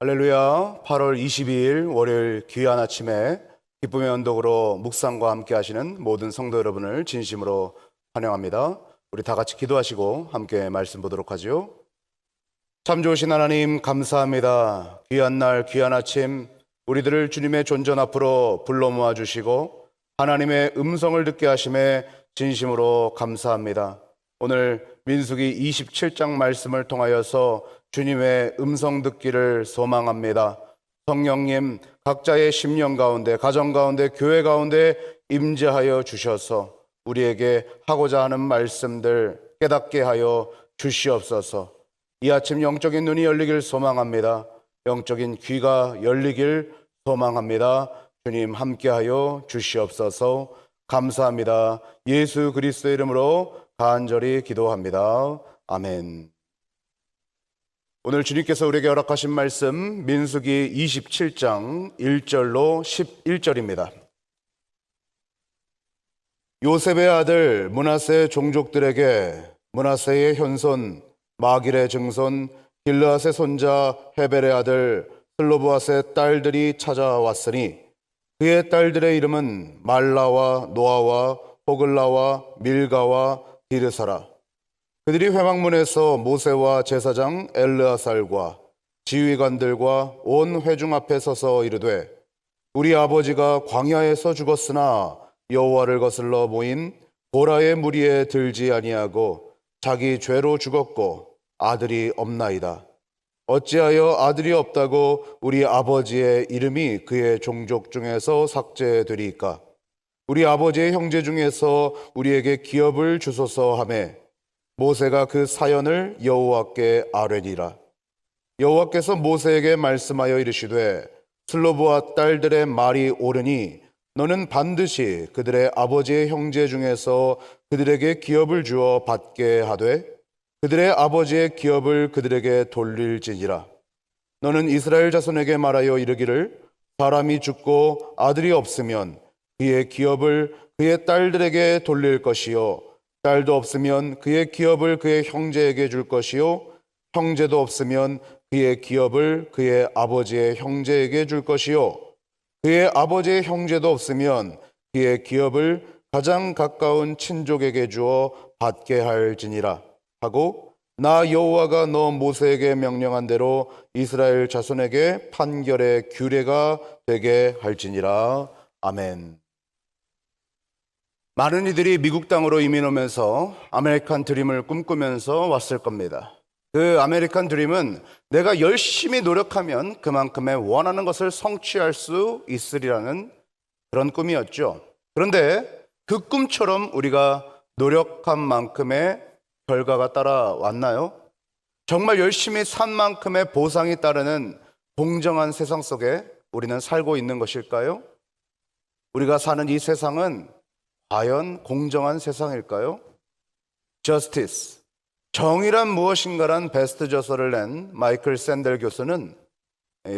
할렐루야. 8월 22일 월요일 귀한 아침에 기쁨의 언덕으로 묵상과 함께 하시는 모든 성도 여러분을 진심으로 환영합니다. 우리 다 같이 기도하시고 함께 말씀 보도록 하죠. 참 좋으신 하나님 감사합니다. 귀한 날 귀한 아침 우리들을 주님의 존전 앞으로 불러 모아 주시고 하나님의 음성을 듣게 하심에 진심으로 감사합니다. 오늘 민수기 27장 말씀을 통하여서 주님의 음성 듣기를 소망합니다. 성령님 각자의 심령 가운데, 가정 가운데, 교회 가운데 임재하여 주셔서 우리에게 하고자 하는 말씀들 깨닫게 하여 주시옵소서. 이 아침 영적인 눈이 열리길 소망합니다. 영적인 귀가 열리길 소망합니다. 주님 함께하여 주시옵소서. 감사합니다. 예수 그리스도의 이름으로 간절히 기도합니다. 아멘. 오늘 주님께서 우리에게 허락하신 말씀 민수기 27장 1절로 11절입니다. 요셉의 아들 므낫세 종족들에게 므낫세의 현손 마길의 증손 길르앗의 손자 헤벨의 아들 슬로브앗의 딸들이 찾아왔으니 그의 딸들의 이름은 말라와 노아와 호글라와 밀가와 디르사라. 그들이 회막문에서 모세와 제사장 엘르아살과 지휘관들과 온 회중 앞에 서서 이르되 우리 아버지가 광야에서 죽었으나 여호와를 거슬러 모인 보라의 무리에 들지 아니하고 자기 죄로 죽었고 아들이 없나이다. 어찌하여 아들이 없다고 우리 아버지의 이름이 그의 종족 중에서 삭제되리이까? 우리 아버지의 형제 중에서 우리에게 기업을 주소서 하매 모세가 그 사연을 여호와께 아뢰니라. 여호와께서 모세에게 말씀하여 이르시되 슬로브와 딸들의 말이 옳으니 너는 반드시 그들의 아버지의 형제 중에서 그들에게 기업을 주어 받게 하되 그들의 아버지의 기업을 그들에게 돌릴지니라. 너는 이스라엘 자손에게 말하여 이르기를 사람이 죽고 아들이 없으면 그의 기업을 그의 딸들에게 돌릴 것이요 딸도 없으면 그의 기업을 그의 형제에게 줄 것이요 형제도 없으면 그의 기업을 그의 아버지의 형제에게 줄 것이요 그의 아버지의 형제도 없으면 그의 기업을 가장 가까운 친족에게 주어 받게 할지니라 하고 나 여호와가 너 모세에게 명령한 대로 이스라엘 자손에게 판결의 규례가 되게 할지니라. 아멘. 많은 이들이 미국 땅으로 이민 오면서 아메리칸 드림을 꿈꾸면서 왔을 겁니다. 그 아메리칸 드림은 내가 열심히 노력하면 그만큼의 원하는 것을 성취할 수 있으리라는 그런 꿈이었죠. 그런데 그 꿈처럼 우리가 노력한 만큼의 결과가 따라왔나요? 정말 열심히 산 만큼의 보상이 따르는 공정한 세상 속에 우리는 살고 있는 것일까요? 우리가 사는 이 세상은 과연 공정한 세상일까요? Justice, 정의란 무엇인가란 베스트 저서를 낸 마이클 샌델 교수는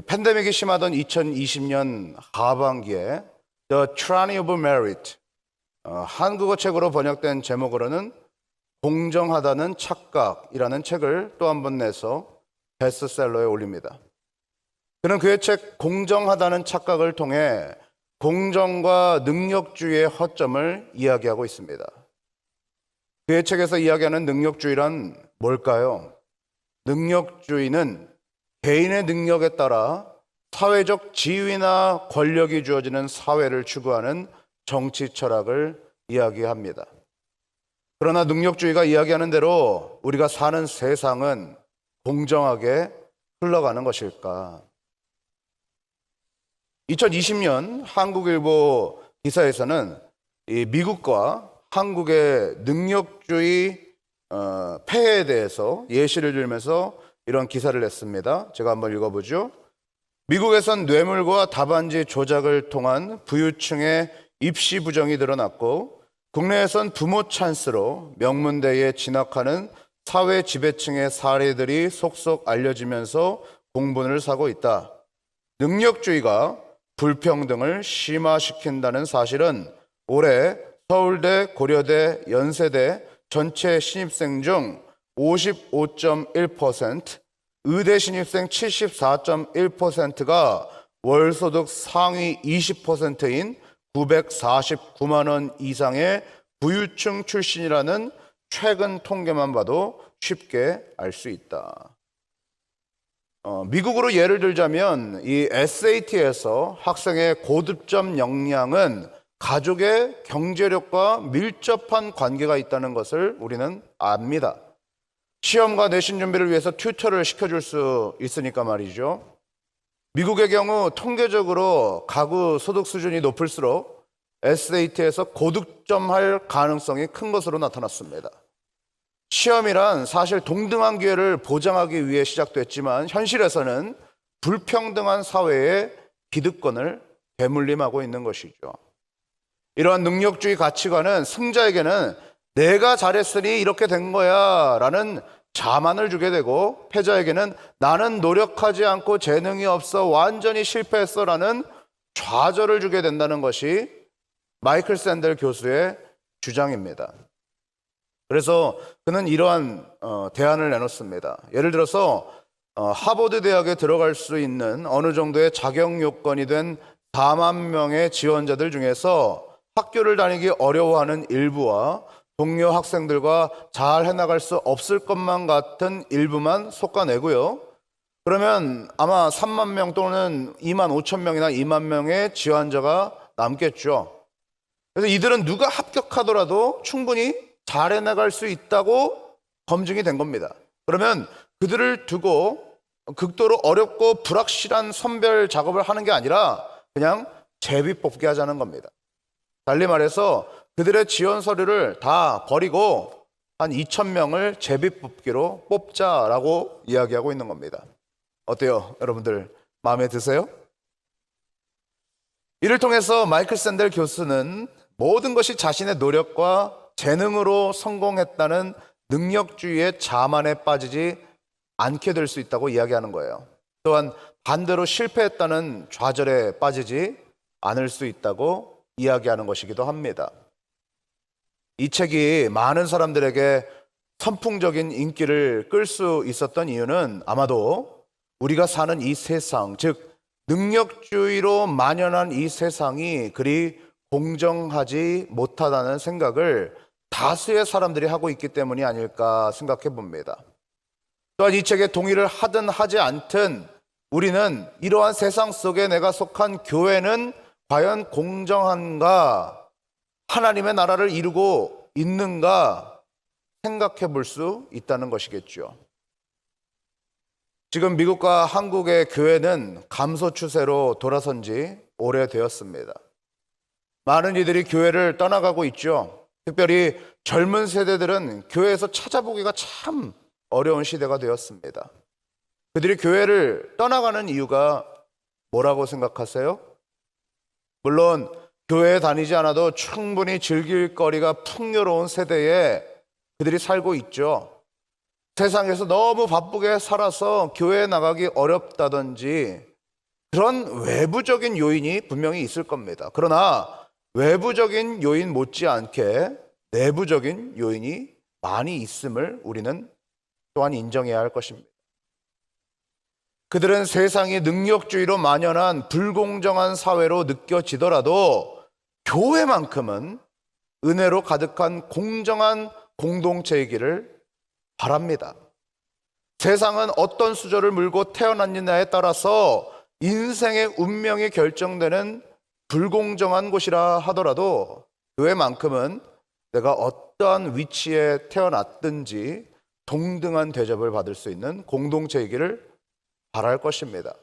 팬데믹이 심하던 2020년 하반기에 The Tyranny of Merit, 한국어 책으로 번역된 제목으로는 공정하다는 착각이라는 책을 또 한 번 내서 베스트셀러에 올립니다. 그는 그의 책 공정하다는 착각을 통해 공정과 능력주의의 허점을 이야기하고 있습니다. 그의 책에서 이야기하는 능력주의란 뭘까요? 능력주의는 개인의 능력에 따라 사회적 지위나 권력이 주어지는 사회를 추구하는 정치 철학을 이야기합니다. 그러나 능력주의가 이야기하는 대로 우리가 사는 세상은 공정하게 흘러가는 것일까? 2020년 한국일보 기사에서는 이 미국과 한국의 능력주의 폐해에 대해서 예시를 들면서 이런 기사를 냈습니다. 제가 한번 읽어보죠. 미국에선 뇌물과 답안지 조작을 통한 부유층의 입시 부정이 드러났고 국내에선 부모 찬스로 명문대에 진학하는 사회 지배층의 사례들이 속속 알려지면서 공분을 사고 있다. 능력주의가 불평등을 심화시킨다는 사실은 올해 서울대, 고려대, 연세대 전체 신입생 중 55.1%, 의대 신입생 74.1%가 월소득 상위 20%인 949만 원 이상의 부유층 출신이라는 최근 통계만 봐도 쉽게 알 수 있다. 미국으로 예를 들자면 이 SAT에서 학생의 고득점 역량은 가족의 경제력과 밀접한 관계가 있다는 것을 우리는 압니다. 시험과 내신 준비를 위해서 튜터를 시켜줄 수 있으니까 말이죠. 미국의 경우 통계적으로 가구 소득 수준이 높을수록 SAT에서 고득점할 가능성이 큰 것으로 나타났습니다. 시험이란 사실 동등한 기회를 보장하기 위해 시작됐지만 현실에서는 불평등한 사회의 기득권을 대물림하고 있는 것이죠. 이러한 능력주의 가치관은 승자에게는 내가 잘했으니 이렇게 된 거야 라는 자만을 주게 되고, 패자에게는 나는 노력하지 않고 재능이 없어 완전히 실패했어 라는 좌절을 주게 된다는 것이 마이클 샌델 교수의 주장입니다. 그래서 그는 이러한 대안을 내놓습니다. 예를 들어서 하버드 대학에 들어갈 수 있는 어느 정도의 자격 요건이 된 4만 명의 지원자들 중에서 학교를 다니기 어려워하는 일부와 동료 학생들과 잘 해나갈 수 없을 것만 같은 일부만 솎아내고요. 그러면 아마 3만 명 또는 2만 5천 명이나 2만 명의 지원자가 남겠죠. 그래서 이들은 누가 합격하더라도 충분히 잘 해나갈 수 있다고 검증이 된 겁니다. 그러면 그들을 두고 극도로 어렵고 불확실한 선별 작업을 하는 게 아니라 그냥 제비 뽑기 하자는 겁니다. 달리 말해서 그들의 지원 서류를 다 버리고 한 2,000명을 제비 뽑기로 뽑자라고 이야기하고 있는 겁니다. 어때요? 여러분들 마음에 드세요? 이를 통해서 마이클 샌델 교수는 모든 것이 자신의 노력과 재능으로 성공했다는 능력주의의 자만에 빠지지 않게 될 수 있다고 이야기하는 거예요. 또한 반대로 실패했다는 좌절에 빠지지 않을 수 있다고 이야기하는 것이기도 합니다. 이 책이 많은 사람들에게 선풍적인 인기를 끌 수 있었던 이유는 아마도 우리가 사는 이 세상, 즉 능력주의로 만연한 이 세상이 그리 공정하지 못하다는 생각을 다수의 사람들이 하고 있기 때문이 아닐까 생각해 봅니다. 또한 이 책에 동의를 하든 하지 않든 우리는 이러한 세상 속에 내가 속한 교회는 과연 공정한가, 하나님의 나라를 이루고 있는가 생각해 볼 수 있다는 것이겠죠. 지금 미국과 한국의 교회는 감소 추세로 돌아선 지 오래되었습니다. 많은 이들이 교회를 떠나가고 있죠. 특별히 젊은 세대들은 교회에서 찾아보기가 참 어려운 시대가 되었습니다. 그들이 교회를 떠나가는 이유가 뭐라고 생각하세요? 물론 교회에 다니지 않아도 충분히 즐길 거리가 풍요로운 세대에 그들이 살고 있죠. 세상에서 너무 바쁘게 살아서 교회에 나가기 어렵다든지 그런 외부적인 요인이 분명히 있을 겁니다. 그러나 외부적인 요인 못지않게 내부적인 요인이 많이 있음을 우리는 또한 인정해야 할 것입니다. 그들은 세상이 능력주의로 만연한 불공정한 사회로 느껴지더라도 교회만큼은 은혜로 가득한 공정한 공동체이기를 바랍니다. 세상은 어떤 수저를 물고 태어났느냐에 따라서 인생의 운명이 결정되는 불공정한 곳이라 하더라도 교회만큼은 내가 어떠한 위치에 태어났든지 동등한 대접을 받을 수 있는 공동체이기를 바랄 것입니다.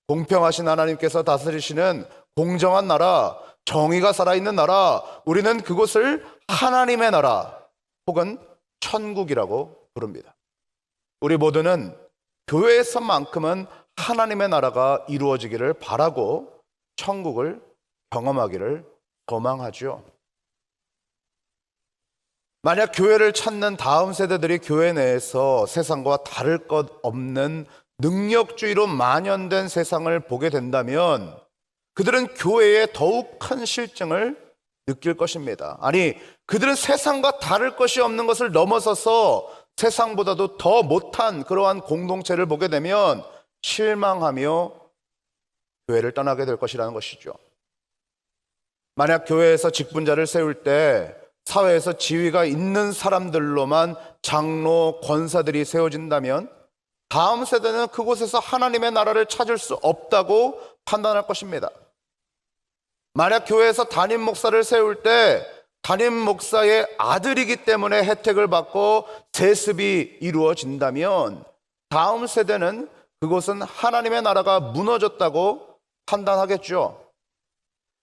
공평하신 하나님께서 다스리시는 공정한 나라, 정의가 살아있는 나라, 우리는 그곳을 하나님의 나라 혹은 천국이라고 부릅니다. 우리 모두는 교회에서만큼은 하나님의 나라가 이루어지기를 바라고 천국을 경험하기를 소망하죠. 만약 교회를 찾는 다음 세대들이 교회 내에서 세상과 다를 것 없는 능력주의로 만연된 세상을 보게 된다면 그들은 교회에 더욱 큰 실증을 느낄 것입니다. 아니, 그들은 세상과 다를 것이 없는 것을 넘어서서 세상보다도 더 못한 그러한 공동체를 보게 되면 실망하며 교회를 떠나게 될 것이라는 것이죠. 만약 교회에서 직분자를 세울 때 사회에서 지위가 있는 사람들로만 장로, 권사들이 세워진다면 다음 세대는 그곳에서 하나님의 나라를 찾을 수 없다고 판단할 것입니다. 만약 교회에서 담임 목사를 세울 때 담임 목사의 아들이기 때문에 혜택을 받고 세습이 이루어진다면 다음 세대는 그곳은 하나님의 나라가 무너졌다고 판단하겠죠.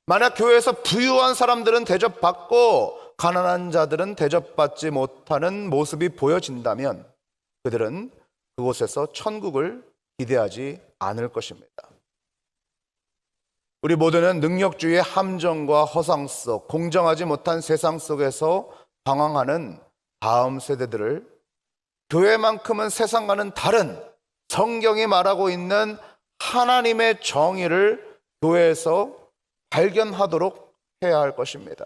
만약 교회에서 부유한 사람들은 대접받고 가난한 자들은 대접받지 못하는 모습이 보여진다면 그들은 그곳에서 천국을 기대하지 않을 것입니다. 우리 모두는 능력주의의 함정과 허상 속, 공정하지 못한 세상 속에서 방황하는 다음 세대들을 교회만큼은 세상과는 다른 성경이 말하고 있는 하나님의 정의를 교회에서 발견하도록 해야 할 것입니다.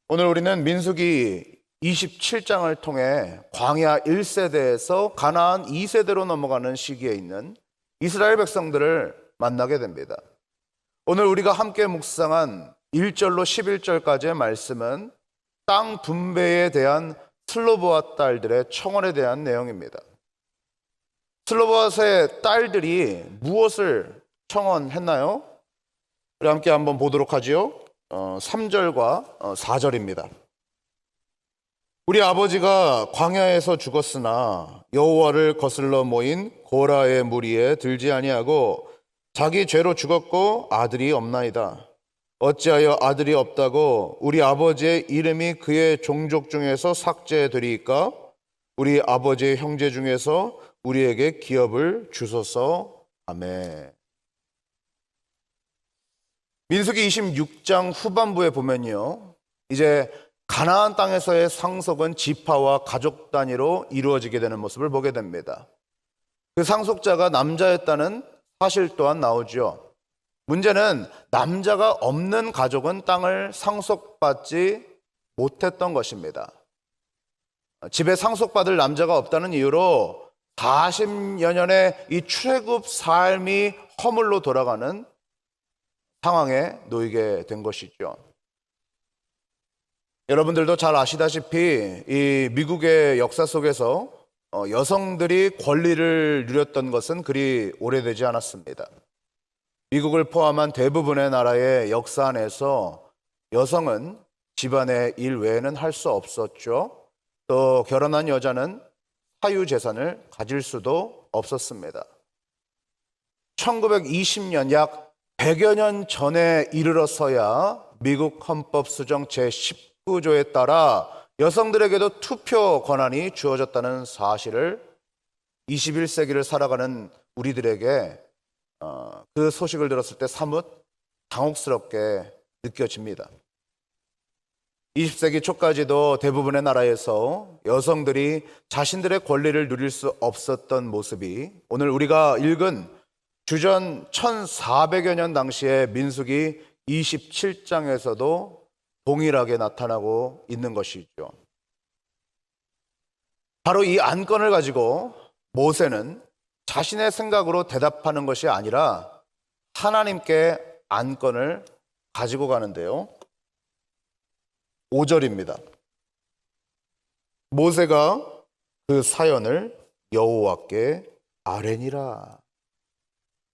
오늘 우리는 민수기 27장을 통해 광야 1세대에서 가나안 2세대로 넘어가는 시기에 있는 이스라엘 백성들을 만나게 됩니다. 오늘 우리가 함께 묵상한 1절로 11절까지의 말씀은 땅 분배에 대한 슬로보앗 딸들의 청원에 대한 내용입니다. 슬로보앗의 딸들이 무엇을 청원했나요? 우리 함께 한번 보도록 하지요. 3절과 4절입니다. 우리 아버지가 광야에서 죽었으나 여호와를 거슬러 모인 고라의 무리에 들지 아니하고 자기 죄로 죽었고 아들이 없나이다. 어찌하여 아들이 없다고 우리 아버지의 이름이 그의 종족 중에서 삭제되리이까? 우리 아버지의 형제 중에서 우리에게 기업을 주소서. 아멘. 민수기 26장 후반부에 보면요, 이제 가나안 땅에서의 상속은 지파와 가족 단위로 이루어지게 되는 모습을 보게 됩니다. 그 상속자가 남자였다는 사실 또한 나오죠. 문제는 남자가 없는 가족은 땅을 상속받지 못했던 것입니다. 집에 상속받을 남자가 없다는 이유로 40여 년의 이 출애굽 삶이 허물로 돌아가는 상황에 놓이게 된 것이죠. 여러분들도 잘 아시다시피 이 미국의 역사 속에서 여성들이 권리를 누렸던 것은 그리 오래되지 않았습니다. 미국을 포함한 대부분의 나라의 역사 안에서 여성은 집안의 일 외에는 할 수 없었죠. 또 결혼한 여자는 사유재산을 가질 수도 없었습니다. 1920년 약 100여 년 전에 이르러서야 미국 헌법 수정 제19조에 따라 여성들에게도 투표 권한이 주어졌다는 사실을 21세기를 살아가는 우리들에게 그 소식을 들었을 때 사뭇 당혹스럽게 느껴집니다. 20세기 초까지도 대부분의 나라에서 여성들이 자신들의 권리를 누릴 수 없었던 모습이 오늘 우리가 읽은 주전 1400여 년 당시의 민수기 27장에서도 동일하게 나타나고 있는 것이죠. 바로 이 안건을 가지고 모세는 자신의 생각으로 대답하는 것이 아니라 하나님께 안건을 가지고 가는데요. 5절입니다. 모세가 그 사연을 여호와께 아뢰니라.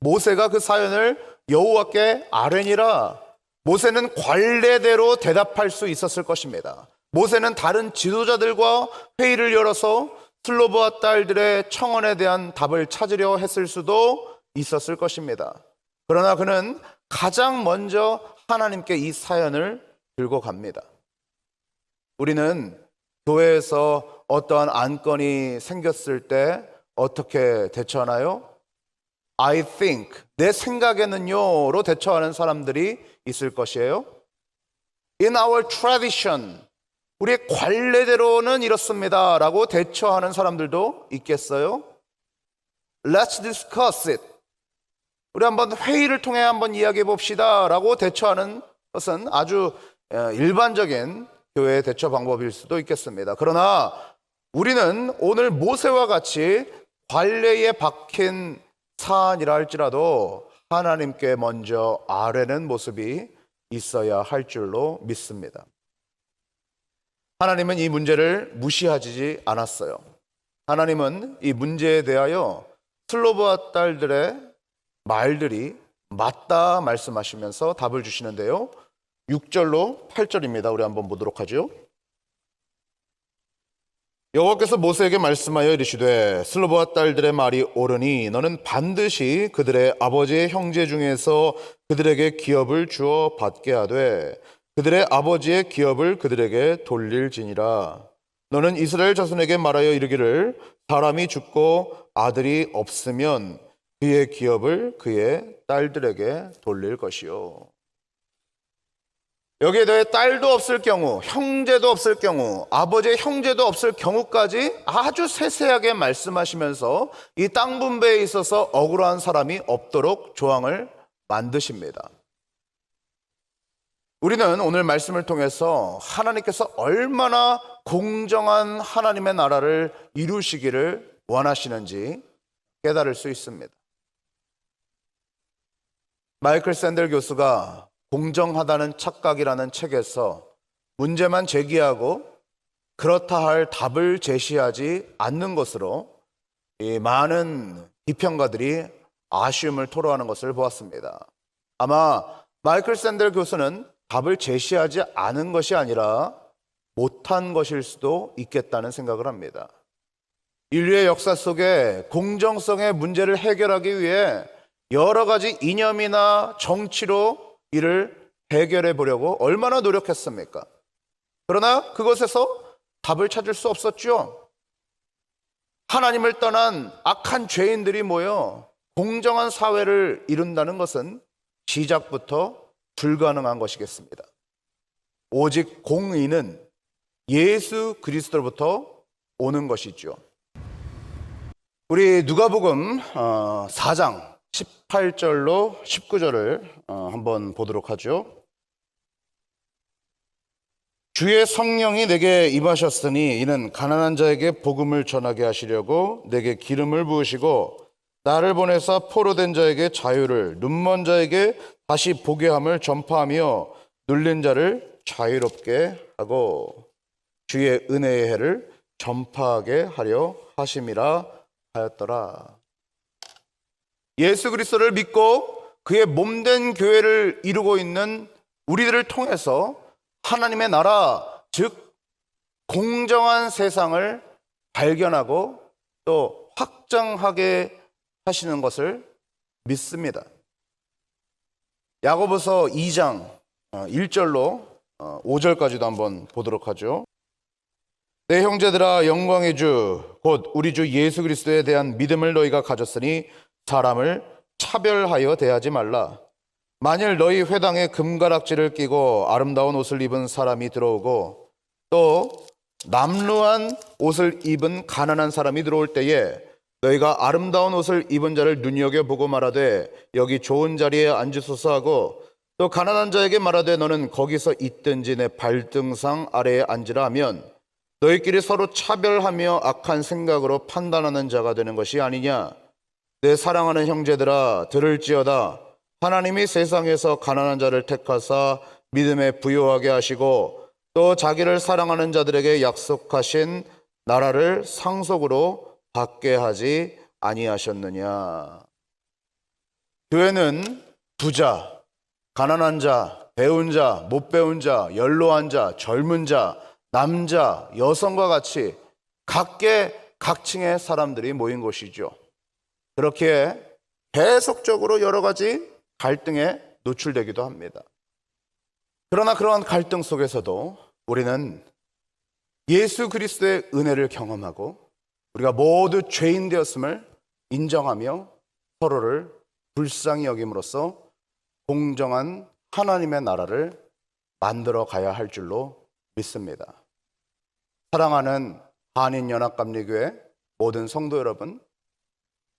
모세가 그 사연을 여호와께 아뢰니라. 모세는 관례대로 대답할 수 있었을 것입니다. 모세는 다른 지도자들과 회의를 열어서 슬로보아 딸들의 청원에 대한 답을 찾으려 했을 수도 있었을 것입니다. 그러나 그는 가장 먼저 하나님께 이 사연을 들고 갑니다. 우리는 교회에서 어떠한 안건이 생겼을 때 어떻게 대처하나요? I think, 내 생각에는요로 대처하는 사람들이 있을 것이에요. In our tradition, 우리의 관례대로는 이렇습니다 라고 대처하는 사람들도 있겠어요? Let's discuss it. 우리 한번 회의를 통해 한번 이야기해 봅시다 라고 대처하는 것은 아주 일반적인 교회의 대처 방법일 수도 있겠습니다. 그러나 우리는 오늘 모세와 같이 관례에 박힌 사안이라 할지라도 하나님께 먼저 아뢰는 모습이 있어야 할 줄로 믿습니다. 하나님은 이 문제를 무시하지 않았어요. 하나님은 이 문제에 대하여 슬로브와 딸들의 말들이 맞다 말씀하시면서 답을 주시는데요. 6절로 8절입니다. 우리 한번 보도록 하죠. 여호와께서 모세에게 말씀하여 이르시되 슬로브와 딸들의 말이 옳으니 너는 반드시 그들의 아버지의 형제 중에서 그들에게 기업을 주어 받게 하되 그들의 아버지의 기업을 그들에게 돌릴지니라. 너는 이스라엘 자손에게 말하여 이르기를 사람이 죽고 아들이 없으면 그의 기업을 그의 딸들에게 돌릴 것이요. 여기에 더해 딸도 없을 경우, 형제도 없을 경우, 아버지의 형제도 없을 경우까지 아주 세세하게 말씀하시면서 이 땅 분배에 있어서 억울한 사람이 없도록 조항을 만드십니다. 우리는 오늘 말씀을 통해서 하나님께서 얼마나 공정한 하나님의 나라를 이루시기를 원하시는지 깨달을 수 있습니다. 마이클 샌델 교수가 공정하다는 착각이라는 책에서 문제만 제기하고 그렇다 할 답을 제시하지 않는 것으로 이 많은 비평가들이 아쉬움을 토로하는 것을 보았습니다. 아마 마이클 샌델 교수는 답을 제시하지 않은 것이 아니라 못한 것일 수도 있겠다는 생각을 합니다. 인류의 역사 속에 공정성의 문제를 해결하기 위해 여러 가지 이념이나 정치로 이를 해결해 보려고 얼마나 노력했습니까? 그러나 그것에서 답을 찾을 수 없었죠. 하나님을 떠난 악한 죄인들이 모여 공정한 사회를 이룬다는 것은 시작부터 불가능한 것이겠습니다. 오직 공의는 예수 그리스도로부터 오는 것이죠. 우리 누가복음 4장 18절로 19절을 한번 보도록 하죠. 주의 성령이 내게 임하셨으니 이는 가난한 자에게 복음을 전하게 하시려고 내게 기름을 부으시고 나를 보내사 포로된 자에게 자유를, 눈먼 자에게 다시 보게 함을 전파하며 눌린 자를 자유롭게 하고 주의 은혜의 해를 전파하게 하려 하심이라 하였더라. 예수 그리스도를 믿고 그의 몸된 교회를 이루고 있는 우리들을 통해서 하나님의 나라, 즉 공정한 세상을 발견하고 또 확장하게 하시는 것을 믿습니다. 야고보서 2장 1절로 5절까지도 한번 보도록 하죠. 내 형제들아, 영광의 주 곧 우리 주 예수 그리스도에 대한 믿음을 너희가 가졌으니 사람을 차별하여 대하지 말라. 만일 너희 회당에 금가락지를 끼고 아름다운 옷을 입은 사람이 들어오고 또 남루한 옷을 입은 가난한 사람이 들어올 때에 너희가 아름다운 옷을 입은 자를 눈여겨보고 말하되 여기 좋은 자리에 앉으소서 하고 또 가난한 자에게 말하되 너는 거기서 있든지 내 발등상 아래에 앉으라 하면 너희끼리 서로 차별하며 악한 생각으로 판단하는 자가 되는 것이 아니냐. 내 사랑하는 형제들아, 들을지어다. 하나님이 세상에서 가난한 자를 택하사 믿음에 부요하게 하시고 또 자기를 사랑하는 자들에게 약속하신 나라를 상속으로 받게 하지 아니하셨느냐. 교회는 부자, 가난한 자, 배운 자, 못 배운 자, 연로한 자, 젊은 자, 남자, 여성과 같이 각계 각층의 사람들이 모인 곳이죠. 그렇게 계속적으로 여러 가지 갈등에 노출되기도 합니다. 그러나 그러한 갈등 속에서도 우리는 예수 그리스도의 은혜를 경험하고 우리가 모두 죄인 되었음을 인정하며 서로를 불쌍히 여김으로써 공정한 하나님의 나라를 만들어 가야 할 줄로 믿습니다. 사랑하는 한인연합감리교회 모든 성도 여러분,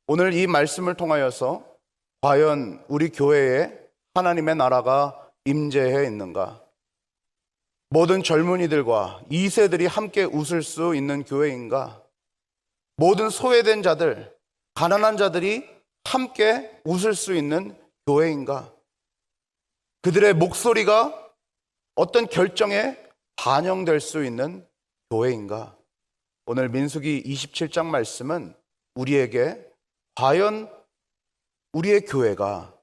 오늘 이 말씀을 통하여서 과연 우리 교회에 하나님의 나라가 임재해 있는가? 모든 젊은이들과 2세들이 함께 웃을 수 있는 교회인가? 모든 소외된 자들, 가난한 자들이 함께 웃을 수 있는 교회인가? 그들의 목소리가 어떤 결정에 반영될 수 있는 교회인가? 오늘 민수기 27장 말씀은 우리에게 과연 우리의 교회가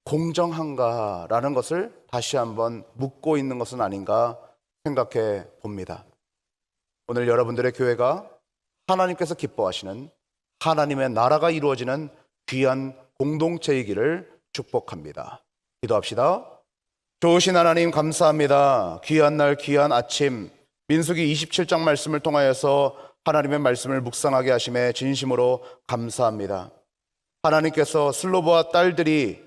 공정한가라는 것을 다시 한번 묻고 있는 것은 아닌가 생각해 봅니다. 오늘 여러분들의 교회가 하나님께서 기뻐하시는 하나님의 나라가 이루어지는 귀한 공동체이기를 축복합니다. 기도합시다. 좋으신 하나님 감사합니다. 귀한 날 귀한 아침 민수기 27장 말씀을 통하여서 하나님의 말씀을 묵상하게 하심에 진심으로 감사합니다. 하나님께서 슬로보와 딸들이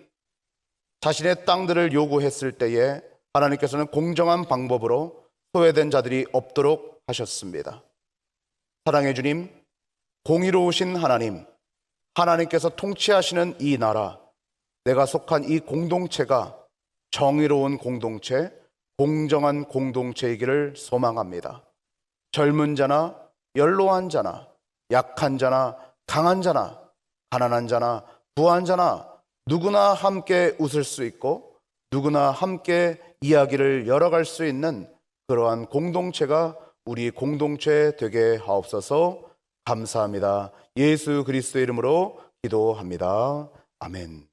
자신의 땅들을 요구했을 때에 하나님께서는 공정한 방법으로 소외된 자들이 없도록 하셨습니다. 사랑해 주님, 공의로우신 하나님, 하나님께서 통치하시는 이 나라, 내가 속한 이 공동체가 정의로운 공동체, 공정한 공동체이기를 소망합니다. 젊은 자나 연로한 자나 약한 자나 강한 자나 가난한 자나 부한 자나 누구나 함께 웃을 수 있고 누구나 함께 이야기를 열어갈 수 있는 그러한 공동체가 우리 공동체 되게 하옵소서. 감사합니다. 예수 그리스도의 이름으로 기도합니다. 아멘.